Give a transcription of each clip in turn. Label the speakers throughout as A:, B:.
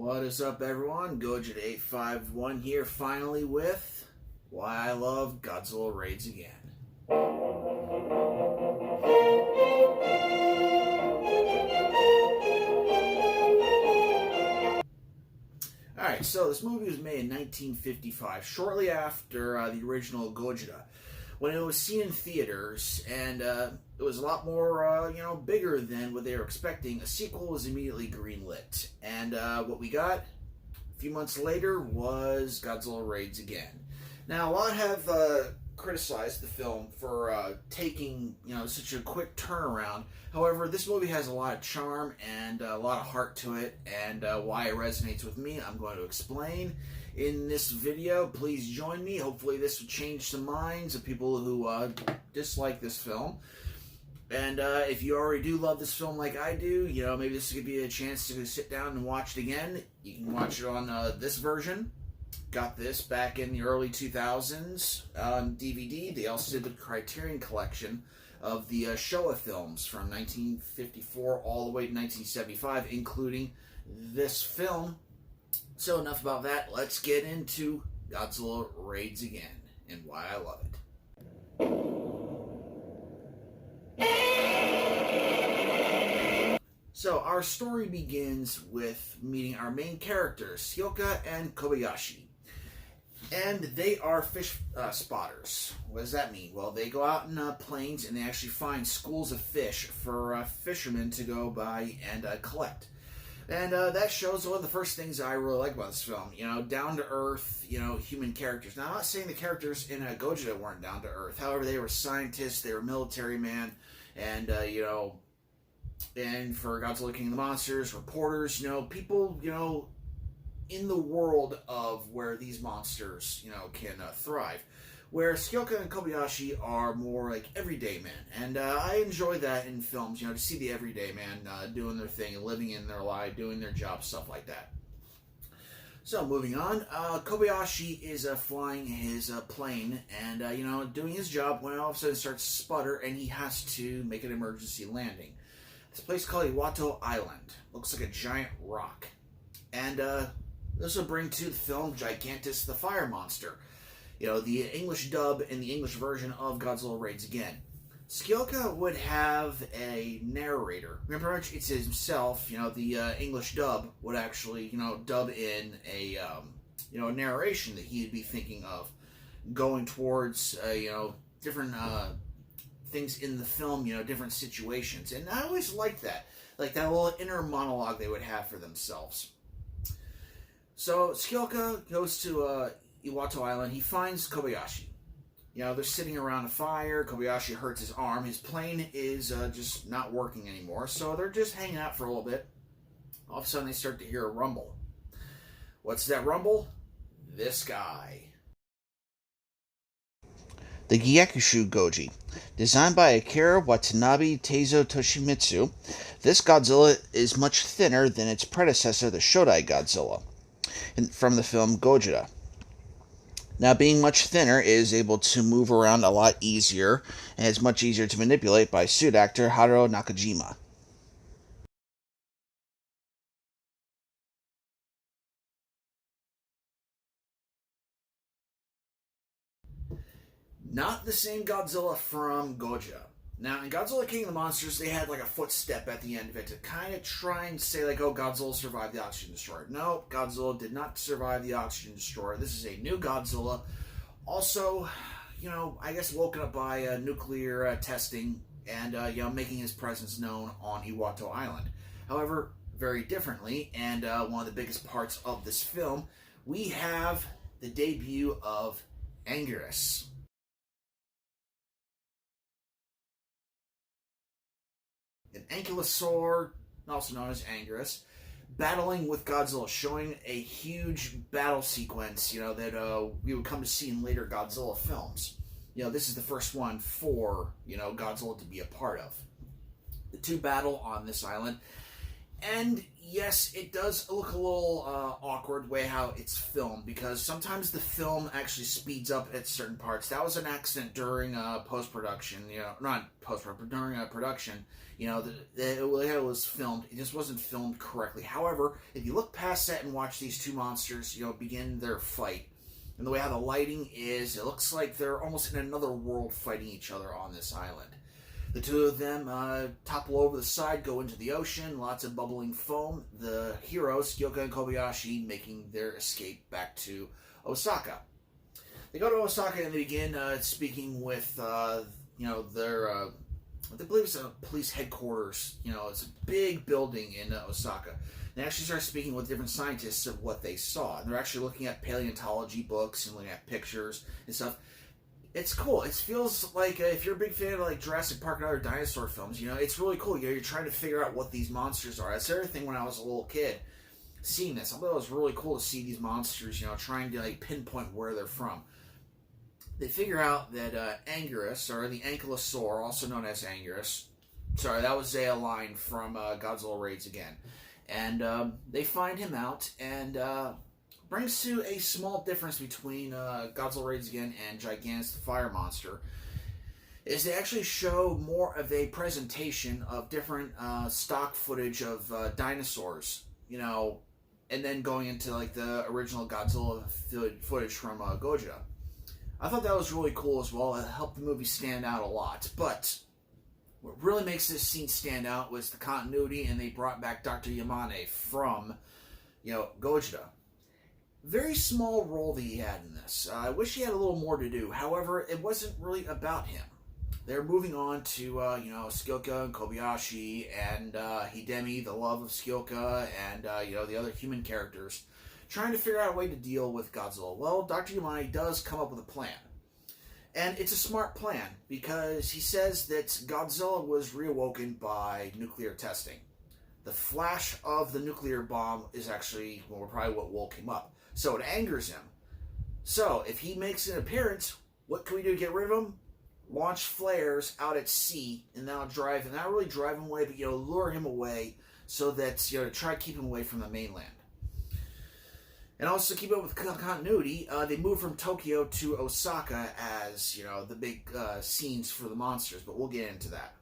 A: What is up, everyone? Gojira851 here, finally with Why I Love Godzilla Raids Again. Alright, so this movie was made in 1955, shortly after the original Gojira, when it was seen in theaters, and it was a lot more, bigger than what they were expecting. A sequel was immediately greenlit, and what we got a few months later was Godzilla Raids Again. Now, a lot have criticized the film for taking, such a quick turnaround. However, this movie has a lot of charm and a lot of heart to it, and why it resonates with me, I'm going to explain in this video. Please join me. Hopefully this will change some minds of people who dislike this film. And if you already do love this film like I do, maybe this could be a chance to sit down and watch it again. You can watch it on this version. Got this back in the early 2000s on DVD. They also did the Criterion collection of the Showa films from 1954 all the way to 1975, including this film. So enough about that. Let's get into Godzilla Raids Again and why I love it. So our story begins with meeting our main characters, Skyoka and Kobayashi. And they are fish spotters. What does that mean? Well, they go out in planes and they actually find schools of fish for fishermen to go by and collect. And that shows one of the first things I really like about this film. Down-to-earth, human characters. Now, I'm not saying the characters in Gojira weren't down-to-earth. However, they were scientists, they were military men, and, and for Godzilla King of the Monsters, reporters, people, in the world of where these monsters, can thrive. Where Skyoka and Kobayashi are more like everyday men. And I enjoy that in films, to see the everyday man doing their thing and living in their life, doing their job, stuff like that. So, moving on, Kobayashi is flying his plane and, doing his job when all of a sudden it starts to sputter and he has to make an emergency landing. This place called Iwato Island. Looks like a giant rock. And this will bring to the film Gigantus the Fire Monster. The English dub and the English version of Godzilla Raids Again. Skyoka would have a narrator. Remember, it's himself. The English dub would actually, dub in a, narration that he'd be thinking of, going towards, different things in the film, different situations. And I always liked that. Like that little inner monologue they would have for themselves. So Skyoka goes to Iwato Island. He finds Kobayashi. They're sitting around a fire. Kobayashi hurts his arm. His plane is just not working anymore. So they're just hanging out for a little bit. All of a sudden they start to hear a rumble. What's that rumble? This guy. The Gyakushu Goji. Designed by Akira Watanabe Teizo Toshimitsu, this Godzilla is much thinner than its predecessor, the Shodai Godzilla, from the film Gojira. Now, being much thinner, it is able to move around a lot easier, and is much easier to manipulate by suit actor Haruo Nakajima. Not the same Godzilla from Gojira. Now, in Godzilla King of the Monsters, they had like a footstep at the end of it to kind of try and say like, oh, Godzilla survived the Oxygen Destroyer. No, Godzilla did not survive the Oxygen Destroyer. This is a new Godzilla. Also, I guess woken up by nuclear testing and, making his presence known on Iwato Island. However, very differently, and one of the biggest parts of this film, we have the debut of Anguirus. An ankylosaur, also known as Anguirus, battling with Godzilla, showing a huge battle sequence, that we would come to see in later Godzilla films. This is the first one for, Godzilla to be a part of. The two battle on this island, and, yes, it does look a little awkward way how it's filmed, because sometimes the film actually speeds up at certain parts. That was an accident during post-production, not post-production, but during production. The way it was filmed, it just wasn't filmed correctly. However, if you look past that and watch these two monsters, begin their fight, and the way how the lighting is, it looks like they're almost in another world fighting each other on this island. The two of them topple over the side, go into the ocean, lots of bubbling foam. The heroes, Kyoka and Kobayashi, making their escape back to Osaka. They go to Osaka and they begin speaking with, their, I believe it's a police headquarters. It's a big building in Osaka. They actually start speaking with different scientists of what they saw. And they're actually looking at paleontology books and looking at pictures and stuff. It's cool. It feels like if you're a big fan of like Jurassic Park and other dinosaur films, it's really cool. You're trying to figure out what these monsters are. That's the other thing when I was a little kid, seeing this. I thought it was really cool to see these monsters, trying to like pinpoint where they're from. They figure out that Anguirus, or the Ankylosaur, also known as Anguirus, sorry, that was a line from Godzilla Raids Again. And they find him out, and brings to a small difference between Godzilla Raids Again and Gigantus the Fire Monster, is they actually show more of a presentation of different stock footage of dinosaurs, and then going into like the original Godzilla footage from Godzilla. I thought that was really cool as well. It helped the movie stand out a lot. But what really makes this scene stand out was the continuity, and they brought back Dr. Yamani from, Godzilla. Very small role that he had in this. I wish he had a little more to do. However, it wasn't really about him. They're moving on to, Skilka and Kobayashi and Hidemi, the love of Skilka, and, the other human characters, trying to figure out a way to deal with Godzilla. Well, Dr. Yamani does come up with a plan. And it's a smart plan, because he says that Godzilla was reawoken by nuclear testing. The flash of the nuclear bomb is actually, probably what woke him up. So it angers him. So if he makes an appearance, what can we do to get rid of him? Launch flares out at sea, and that'll drive, and not really drive him away, but lure him away, so that to try to keep him away from the mainland. And also keep up with continuity, they moved from Tokyo to Osaka as the big scenes for the monsters, but we'll get into that.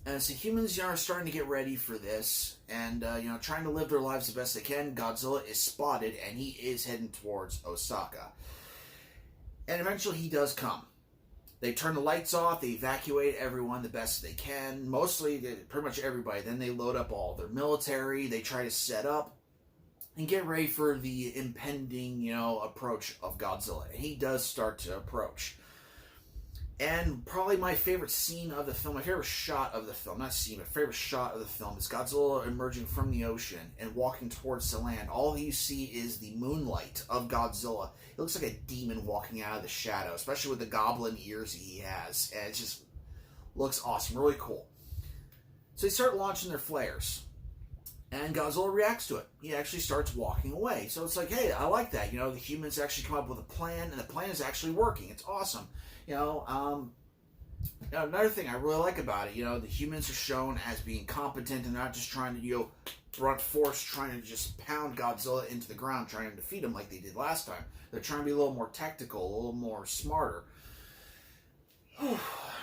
A: And so humans are starting to get ready for this, and trying to live their lives the best they can. Godzilla is spotted, and he is heading towards Osaka. And eventually he does come. They turn the lights off, they evacuate everyone the best they can, mostly, pretty much everybody. Then they load up all their military, they try to set up and get ready for the impending, approach of Godzilla. And he does start to approach. And probably my favorite scene of the film, my favorite shot of the film, not scene, but favorite shot of the film, is Godzilla emerging from the ocean and walking towards the land. All you see is the moonlight of Godzilla. It looks like a demon walking out of the shadow, especially with the goblin ears he has. And it just looks awesome, really cool. So they start launching their flares. And Godzilla reacts to it. He actually starts walking away. So it's like, hey, I like that. The humans actually come up with a plan, and the plan is actually working. It's awesome. Another thing I really like about it, the humans are shown as being competent and not just trying to, brunt force, trying to just pound Godzilla into the ground, trying to defeat him like they did last time. They're trying to be a little more tactical, a little more smarter.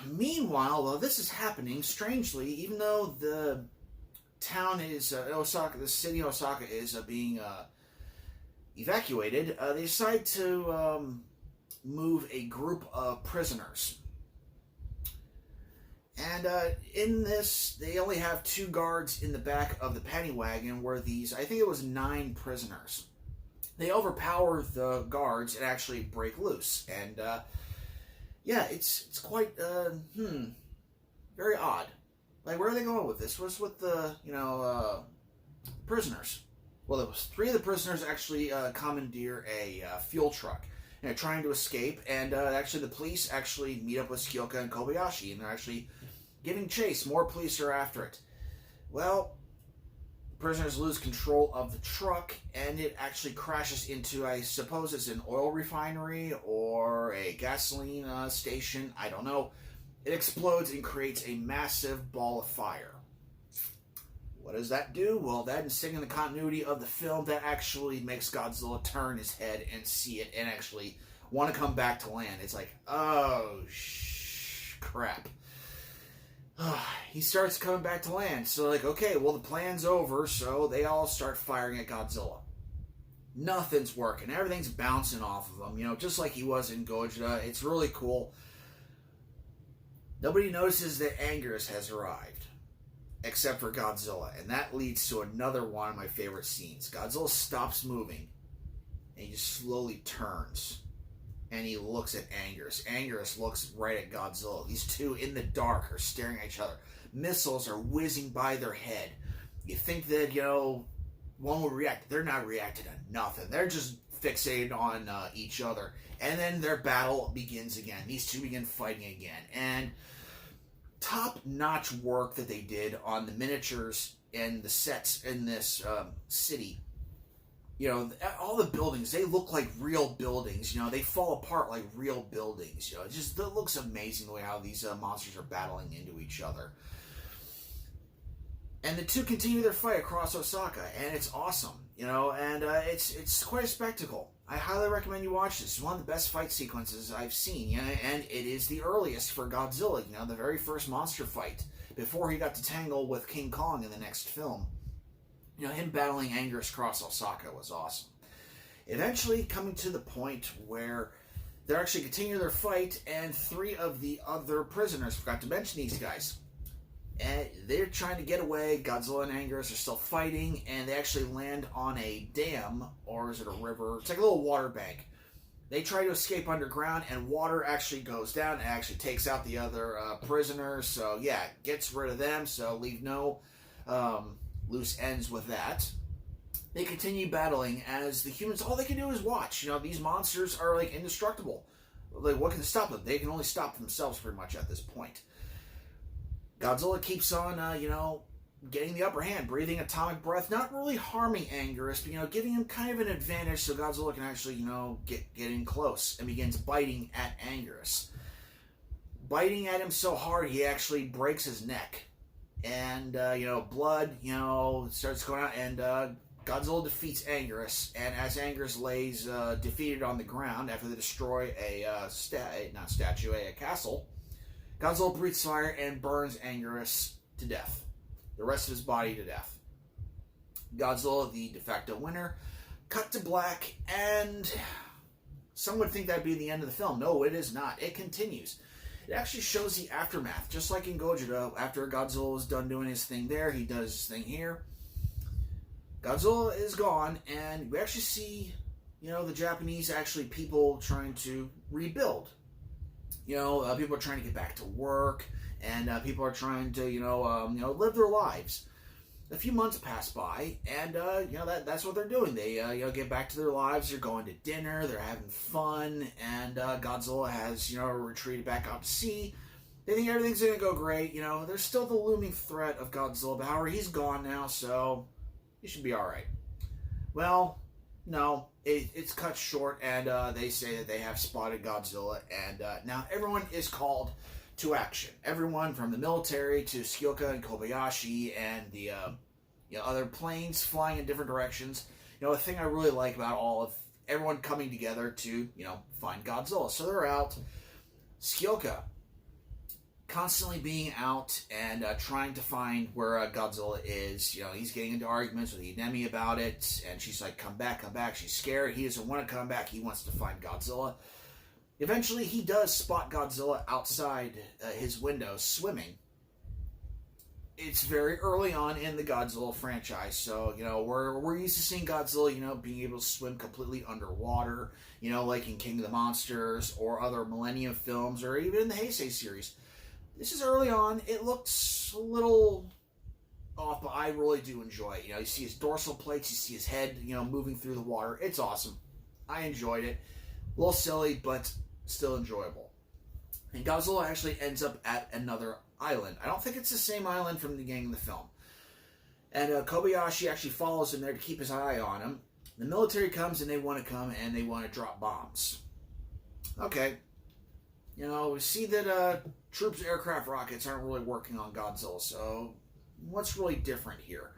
A: Meanwhile, while this is happening, strangely, even though the town is Osaka, the city of Osaka is being evacuated, they decide to move a group of prisoners. And in this, they only have 2 guards in the back of the paddy wagon, where these, I think it was 9 prisoners. They overpower the guards and actually break loose. And it's quite very odd. Like, where are they going with this? What's with the, prisoners? Well, there was 3 of the prisoners actually commandeer a fuel truck. And they're trying to escape, and actually the police actually meet up with Skilka and Kobayashi, and they're actually giving chase. More police are after it. Well, prisoners lose control of the truck, and it actually crashes into, I suppose it's an oil refinery or a gasoline station. I don't know. It explodes and creates a massive ball of fire. What does that do? Well, that is in the continuity of the film that actually makes Godzilla turn his head and see it and actually want to come back to land. It's like, oh, crap. He starts coming back to land. So, like, okay, well, the plan's over, so they all start firing at Godzilla. Nothing's working. Everything's bouncing off of him, just like he was in Godzilla. It's really cool. Nobody notices that Anguirus has arrived, except for Godzilla. And that leads to another one of my favorite scenes. Godzilla stops moving, and he just slowly turns. And he looks at Anguirus. Anguirus looks right at Godzilla. These two in the dark are staring at each other. Missiles are whizzing by their head. You think that, one would react. They're not reacting to nothing. They're just fixated on each other. And then their battle begins again. These two begin fighting again. And top-notch work that they did on the miniatures and the sets in this city. All the buildings, they look like real buildings. They fall apart like real buildings. It looks amazing the way how these monsters are battling into each other. And the two continue their fight across Osaka, and it's awesome. And it's quite a spectacle. I highly recommend you watch this. It's one of the best fight sequences I've seen, and it is the earliest for Godzilla. The very first monster fight before he got to tangle with King Kong in the next film. Him battling Anguirus across Osaka was awesome. Eventually coming to the point where they're actually continuing their fight, and three of the other prisoners, forgot to mention these guys, and they're trying to get away. Godzilla and Anguirus are still fighting, and they actually land on a dam, or is it a river? It's like a little water bank. They try to escape underground, and water actually goes down and actually takes out the other prisoners. So yeah, gets rid of them, so leave no loose ends with that. They continue battling as the humans, all they can do is watch. These monsters are like indestructible. Like, what can stop them? They can only stop themselves pretty much at this point. Godzilla keeps on, getting the upper hand, breathing atomic breath, not really harming Anguirus, but, giving him kind of an advantage so Godzilla can actually, get in close and begins biting at Anguirus. Biting at him so hard, he actually breaks his neck. And, blood, starts going out, and Godzilla defeats Anguirus. And as Anguirus lays defeated on the ground after they destroy a castle, Godzilla breathes fire and burns Anguirus to death. The rest of his body to death. Godzilla, the de facto winner, cut to black, and some would think that'd be the end of the film. No, it is not. It continues. It actually shows the aftermath, just like in Gojira. After Godzilla was done doing his thing there, he does his thing here. Godzilla is gone, and we actually see, the Japanese people trying to rebuild. People are trying to get back to work, and people are trying to, live their lives. A few months pass by, and, that's what they're doing. They, get back to their lives. They're going to dinner. They're having fun, and Godzilla has, retreated back out to sea. They think everything's going to go great. There's still the looming threat of Godzilla, but however, he's gone now, so he should be all right. Well, no, it's cut short, and they say that they have spotted Godzilla, and now everyone is called to action. Everyone from the military to Skyoka and Kobayashi and the other planes flying in different directions. The thing I really like about all of everyone coming together to find Godzilla. So they're out. Skyoka constantly being out and trying to find where Godzilla is. He's getting into arguments with Yamani about it, and she's like, come back, come back. She's scared. He doesn't want to come back. He wants to find Godzilla. Eventually, he does spot Godzilla outside his window swimming. It's very early on in the Godzilla franchise, so, we're used to seeing Godzilla, being able to swim completely underwater, like in King of the Monsters or other Millennium films or even in the Heisei series. This is early on. It looks a little off, but I really do enjoy it. You see his dorsal plates, you see his head, moving through the water. It's awesome. I enjoyed it. A little silly, but still enjoyable. And Godzilla actually ends up at another island. I don't think it's the same island from the beginning of the film. And Kobayashi actually follows him there to keep his eye on him. The military comes and they want to come and they want to drop bombs. Okay. We see that troops' aircraft rockets aren't really working on Godzilla, so what's really different here?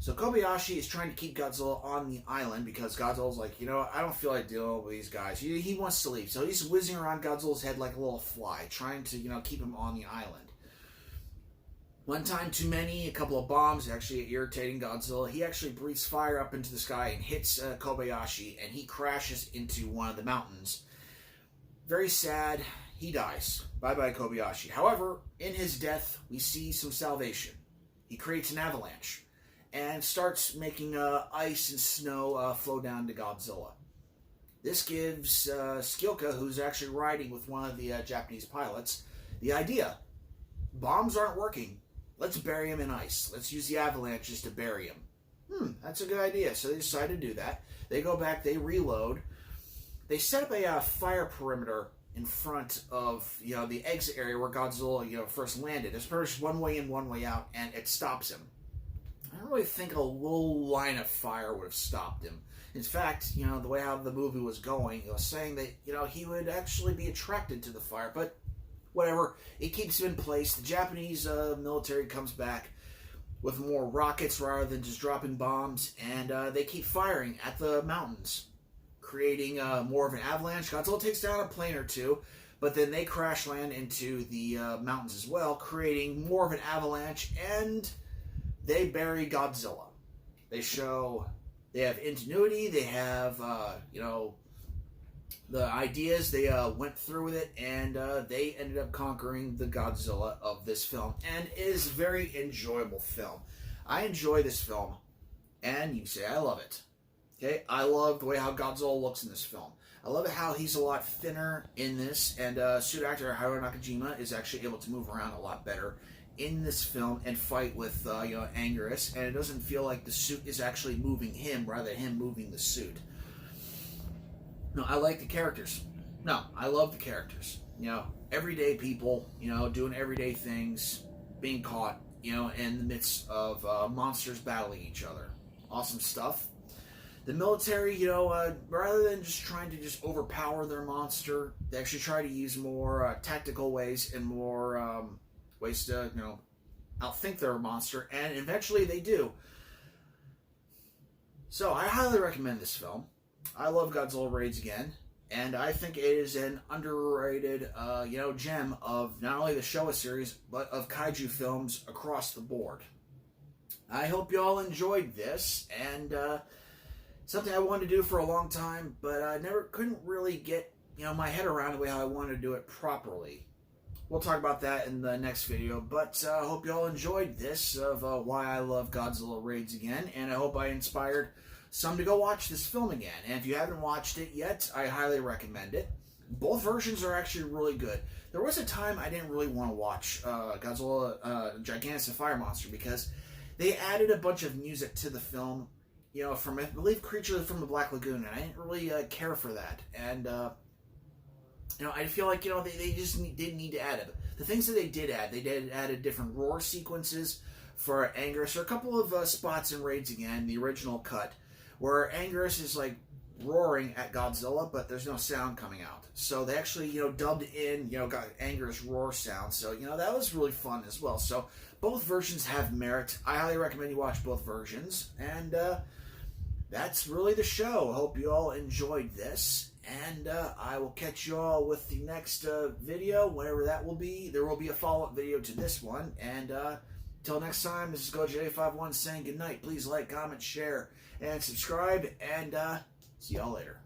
A: So Kobayashi is trying to keep Godzilla on the island because Godzilla's like, I don't feel like dealing with these guys. He wants to leave. So he's whizzing around Godzilla's head like a little fly, trying to, keep him on the island. One time too many, a couple of bombs actually irritating Godzilla. He actually breathes fire up into the sky and hits Kobayashi, and he crashes into one of the mountains. Very sad. He dies. Bye-bye, Kobayashi. However, in his death, we see some salvation. He creates an avalanche and starts making ice and snow flow down to Godzilla. This gives Skilka, who's actually riding with one of the Japanese pilots, the idea. Bombs aren't working. Let's bury him in ice. Let's use the avalanches to bury him. That's a good idea. So they decide to do that. They go back, they reload. They set up a fire perimeter in front of the exit area where Godzilla first landed. There's first one way in, one way out, and it stops him. I don't really think a little line of fire would have stopped him. In fact, the way how the movie was going, it was saying that he would actually be attracted to the fire, but whatever, it keeps him in place. The Japanese military comes back with more rockets rather than just dropping bombs, and they keep firing at the mountains, creating more of an avalanche. Godzilla takes down a plane or two, but then they crash land into the mountains as well, creating more of an avalanche, and they bury Godzilla. They have ingenuity, they have, the ideas, they went through with it, and they ended up conquering the Godzilla of this film, and it is a very enjoyable film. I enjoy this film, and you can say I love it. Okay, I love the way how Godzilla looks in this film. I love it how he's a lot thinner in this, and suit actor Hiro Nakajima is actually able to move around a lot better in this film and fight with Anguirus, and it doesn't feel like the suit is actually moving him rather than him moving the suit. No, I like the characters. No, I love the characters. Everyday people, doing everyday things, being caught, in the midst of monsters battling each other. Awesome stuff. The military, rather than just trying to just overpower their monster, they actually try to use more tactical ways and more ways to, outthink their monster, and eventually they do. So I highly recommend this film. I love Godzilla Raids Again, and I think it is an underrated, gem of not only the Showa series, but of kaiju films across the board. I hope you all enjoyed this, and something I wanted to do for a long time, but I couldn't really get, my head around the way how I wanted to do it properly. We'll talk about that in the next video, but I hope you all enjoyed this of why I love Godzilla Raids Again, and I hope I inspired some to go watch this film again. And if you haven't watched it yet, I highly recommend it. Both versions are actually really good. There was a time I didn't really want to watch Godzilla Gigantic Fire Monster because they added a bunch of music to the film, from, I believe, Creature from the Black Lagoon, and I didn't really care for that. And, I feel like, they just didn't need to add it. The things that they did added different roar sequences for Anguirus. There are a couple of spots in Raids Again, the original cut, where Anguirus is like roaring at Godzilla, but there's no sound coming out. So they actually, dubbed in, got Anguirus roar sound. So, that was really fun as well. So both versions have merit. I highly recommend you watch both versions. And that's really the show. Hope you all enjoyed this. And I will catch you all with the next video, whatever that will be. There will be a follow-up video to this one. And until next time, this is Godzilla851 saying goodnight. Please like, comment, share, and subscribe, and see y'all later.